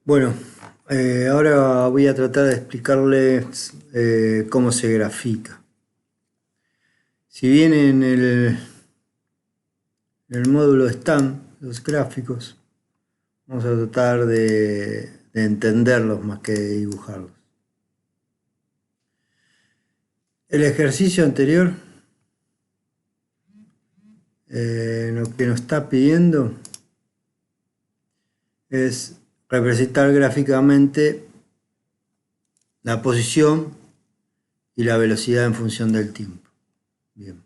Bueno, ahora voy a tratar de explicarles cómo se grafica. Si bien en el módulo están los gráficos, vamos a tratar de entenderlos más que de dibujarlos. El ejercicio anterior, lo que nos está pidiendo es representar gráficamente la posición y la velocidad en función del tiempo. Bien.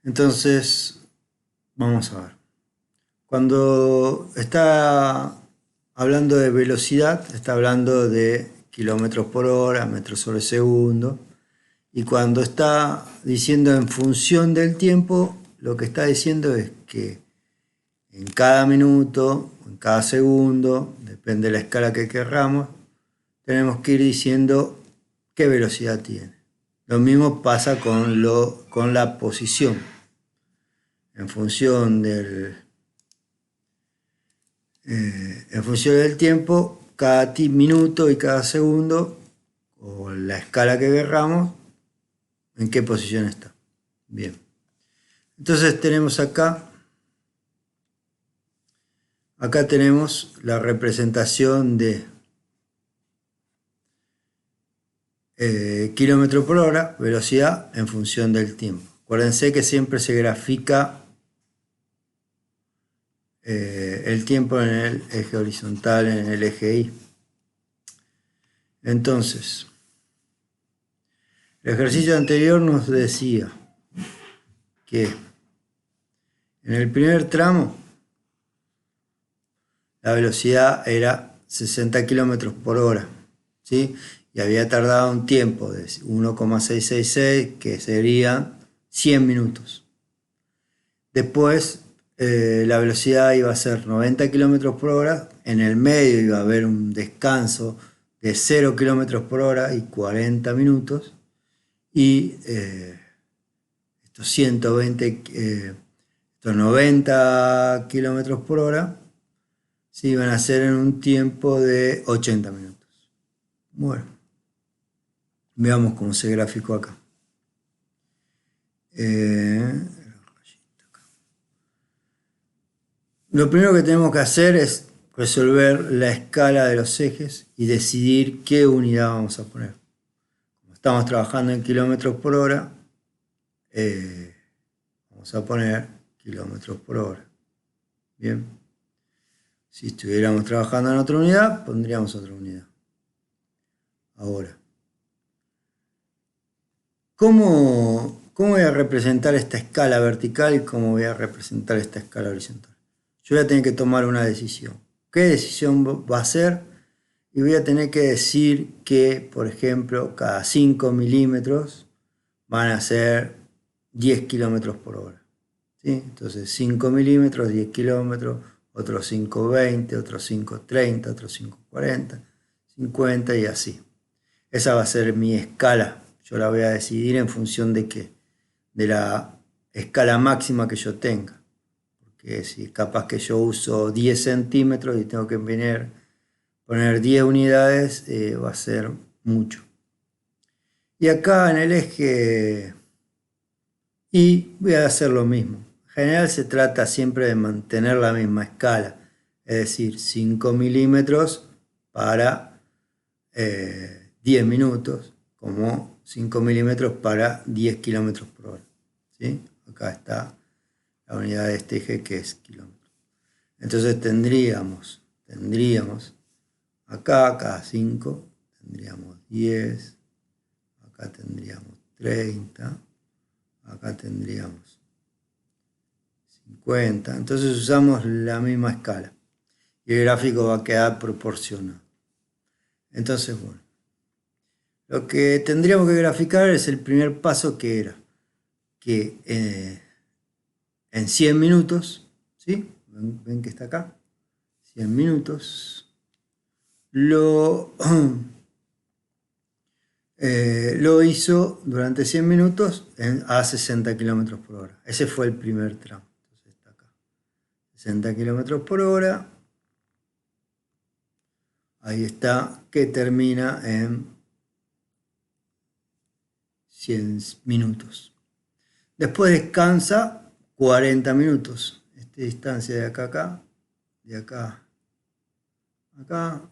Entonces, vamos a ver. Cuando está hablando de velocidad, está hablando de kilómetros por hora, metros sobre segundo. Y cuando está diciendo en función del tiempo, lo que está diciendo es que en cada minuto, en cada segundo, depende de la escala que querramos, tenemos que ir diciendo qué velocidad tiene. Lo mismo pasa con la posición. En función del tiempo, cada minuto y cada segundo, o la escala que querramos, en qué posición está. Bien. Entonces tenemos acá tenemos la representación de kilómetro por hora, velocidad en función del tiempo. Acuérdense que siempre se grafica el tiempo en el eje horizontal, en el eje Y. Entonces, el ejercicio anterior nos decía que en el primer tramo la velocidad era 60 kilómetros por hora, ¿sí? Y había tardado un tiempo de 1,666, que serían 100 minutos. Después la velocidad iba a ser 90 kilómetros por hora, en el medio iba a haber un descanso de 0 kilómetros por hora y 40 minutos, y estos 90 kilómetros por hora se iban a hacer en un tiempo de 80 minutos. Bueno, veamos cómo se graficó acá. Lo primero que tenemos que hacer es resolver la escala de los ejes y decidir qué unidad vamos a poner. Como estamos trabajando en kilómetros por hora, vamos a poner kilómetros por hora. Bien. Si estuviéramos trabajando en otra unidad, pondríamos otra unidad. Ahora, ¿cómo voy a representar esta escala vertical y cómo voy a representar esta escala horizontal? Yo voy a tener que tomar una decisión. ¿Qué decisión va a ser? Y voy a tener que decir que, por ejemplo, cada 5 milímetros van a ser 10 kilómetros por hora. ¿Sí? Entonces 5 milímetros, 10 kilómetros, otros 5,20, otros 5,30, otros 5,40, 50 y así. Esa va a ser mi escala. Yo la voy a decidir en función de qué, de la escala máxima que yo tenga. Porque si capaz que yo uso 10 centímetros y tengo que poner 10 unidades, va a ser mucho. Y acá en el eje Y voy a hacer lo mismo. En general se trata siempre de mantener la misma escala, es decir, 5 milímetros para 10 minutos, como 5 milímetros para 10 kilómetros por hora. ¿Sí? Acá está la unidad de este eje, que es kilómetro. Entonces tendríamos acá, cada 5, tendríamos 10, acá tendríamos 30, acá tendríamos 50. Entonces usamos la misma escala y el gráfico va a quedar proporcional. Entonces, bueno, lo que tendríamos que graficar es el primer paso, que era que en 100 minutos, ¿sí? ¿Ven que está acá? 100 minutos. Lo hizo durante 100 minutos a 60 kilómetros por hora. Ese fue el primer tramo. Entonces está acá. 60 kilómetros por hora. Ahí está, que termina en 100 minutos. Después descansa 40 minutos. Esta distancia de acá a acá, de acá a acá,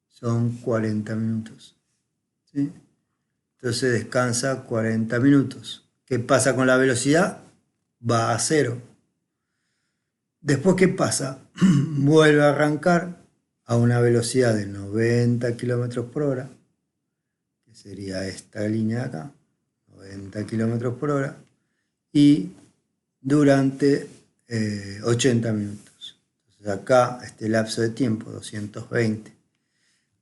son 40 minutos. ¿Sí? Entonces descansa 40 minutos. ¿Qué pasa con la velocidad? Va a cero. Después, ¿qué pasa? Vuelve a arrancar a una velocidad de 90 kilómetros por hora, que sería esta línea de acá, 90 kilómetros por hora, y durante 80 minutos. Entonces acá, este lapso de tiempo, 220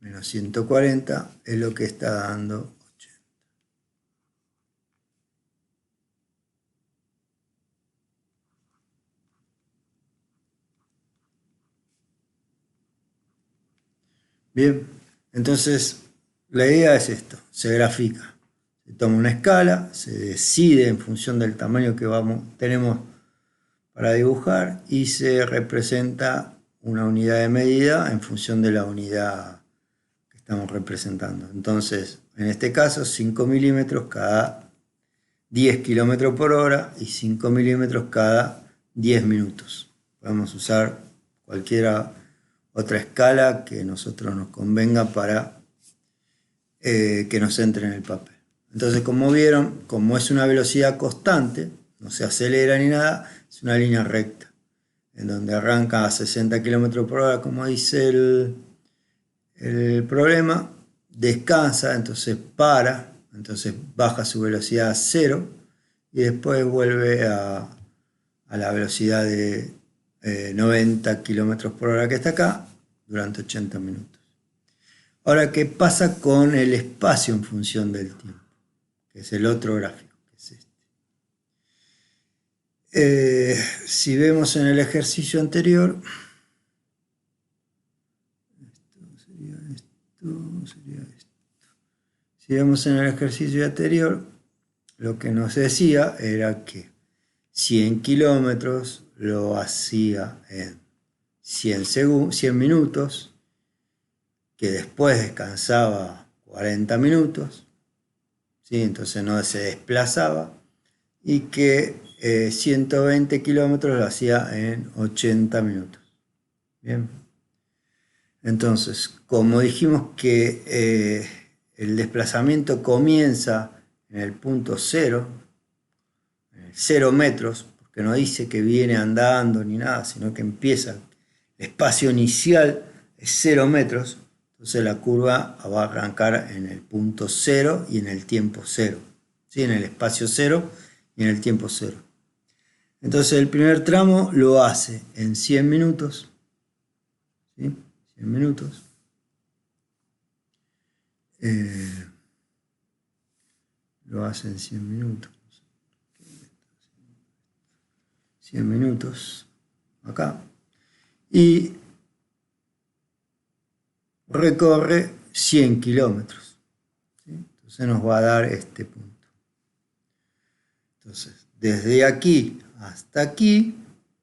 menos 140, es lo que está dando 80. Bien, entonces la idea es esto, se grafica. Se toma una escala, se decide en función del tamaño que tenemos para dibujar y se representa una unidad de medida en función de la unidad que estamos representando. Entonces, en este caso, 5 milímetros cada 10 kilómetros por hora y 5 milímetros cada 10 minutos. Podemos usar cualquier otra escala que a nosotros nos convenga para que nos entre en el papel. Entonces, como vieron, como es una velocidad constante, no se acelera ni nada, es una línea recta, en donde arranca a 60 km por hora, como dice el problema, descansa, entonces para, entonces baja su velocidad a cero y después vuelve a la velocidad de 90 km por hora que está acá durante 80 minutos. Ahora, ¿qué pasa con el espacio en función del tiempo? Que es el otro gráfico, que es este. Si vemos en el ejercicio anterior, esto sería esto. Si vemos en el ejercicio anterior, lo que nos decía era que 100 kilómetros lo hacía en 100 minutos, que después descansaba 40 minutos, ¿sí? Entonces no se desplazaba, y que 120 kilómetros lo hacía en 80 minutos. Bien. Entonces, como dijimos que el desplazamiento comienza en el punto cero, en el 0 metros, porque no dice que viene andando ni nada, sino que empieza, el espacio inicial es 0 metros, entonces la curva va a arrancar en el punto 0 y en el tiempo 0, ¿sí? En el espacio 0 y en el tiempo 0. Entonces el primer tramo lo hace en 100 minutos, ¿sí? 100 minutos. Lo hace en 100 minutos. 100 minutos acá. Y recorre 100 kilómetros. ¿Sí? Entonces nos va a dar este punto. Entonces, desde aquí hasta aquí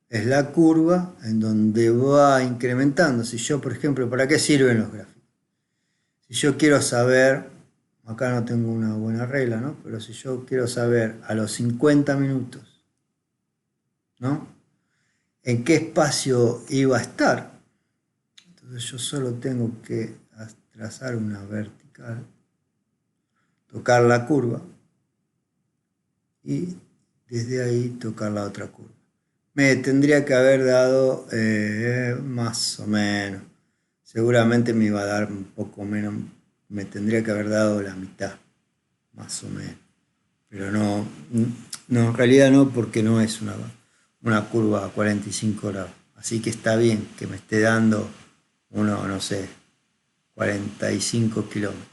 es la curva en donde va incrementando. Si yo, por ejemplo, ¿para qué sirven los gráficos? Si yo quiero saber, acá no tengo una buena regla, ¿no? Pero si yo quiero saber a los 50 minutos, ¿no? ¿En qué espacio iba a estar? Entonces yo solo tengo que trazar una vertical, tocar la curva y desde ahí tocar la otra curva. Me tendría que haber dado más o menos. Seguramente me iba a dar un poco menos, me tendría que haber dado la mitad, más o menos. Pero no, en realidad no, porque no es una curva a 45 grados. Así que está bien que me esté dando no sé, 45 kilómetros.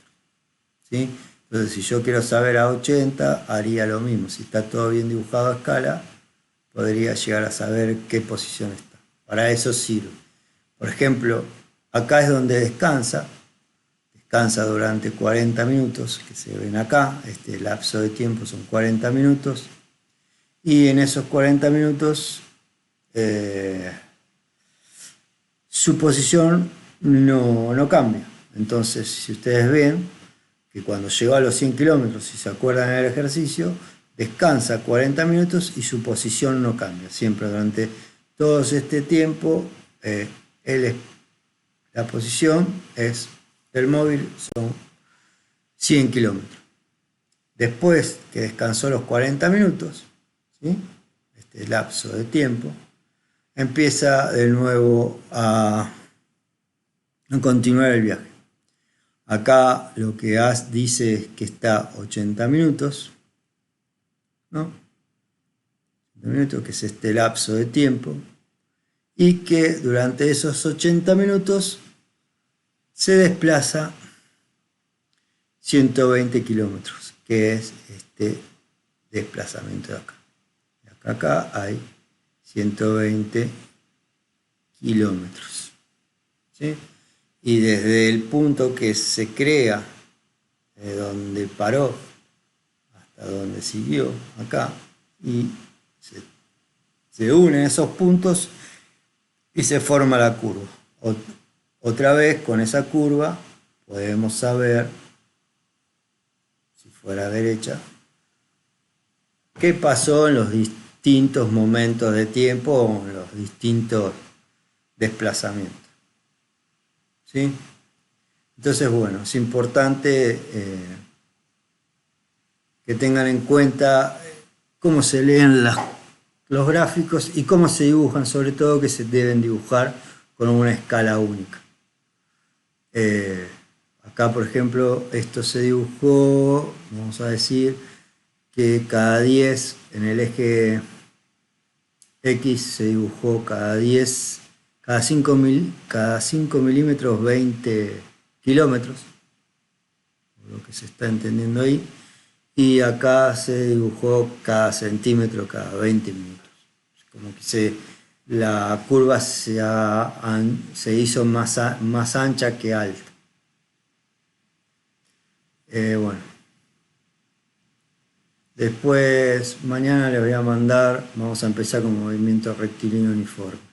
¿Sí? Entonces, si yo quiero saber a 80, haría lo mismo. Si está todo bien dibujado a escala, podría llegar a saber qué posición está. Para eso sirve. Por ejemplo, acá es donde descansa durante 40 minutos, que se ven acá, este lapso de tiempo son 40 minutos, y en esos 40 minutos su posición no cambia. Entonces, si ustedes ven que cuando llegó a los 100 kilómetros, si se acuerdan del ejercicio, descansa 40 minutos y su posición no cambia. Siempre durante todo este tiempo, la posición es del móvil son 100 kilómetros. Después que descansó los 40 minutos, ¿sí? Este lapso de tiempo, empieza de nuevo a continuar el viaje. Acá lo que dice es que está 80 minutos, ¿no? 80 minutos, que es este lapso de tiempo, y que durante esos 80 minutos se desplaza 120 kilómetros, que es este desplazamiento de acá. De acá a acá hay 120 kilómetros, ¿sí? Y desde el punto que se crea, de donde paró hasta donde siguió acá, y se unen esos puntos y se forma la curva. Otra vez con esa curva podemos saber, si fuera derecha, qué pasó en los distintos momentos de tiempo o en los distintos desplazamientos. ¿Sí? Entonces, bueno, es importante que tengan en cuenta cómo se leen los gráficos y cómo se dibujan, sobre todo que se deben dibujar con una escala única. Acá, por ejemplo, esto se dibujó, vamos a decir, que cada 10 en el eje X se dibujó cada 5 milímetros 20 kilómetros, lo que se está entendiendo ahí, y acá se dibujó cada centímetro cada 20 minutos. Como que la curva se hizo más ancha que alta. Bueno. Después, mañana les voy a mandar, vamos a empezar con movimiento rectilíneo uniforme.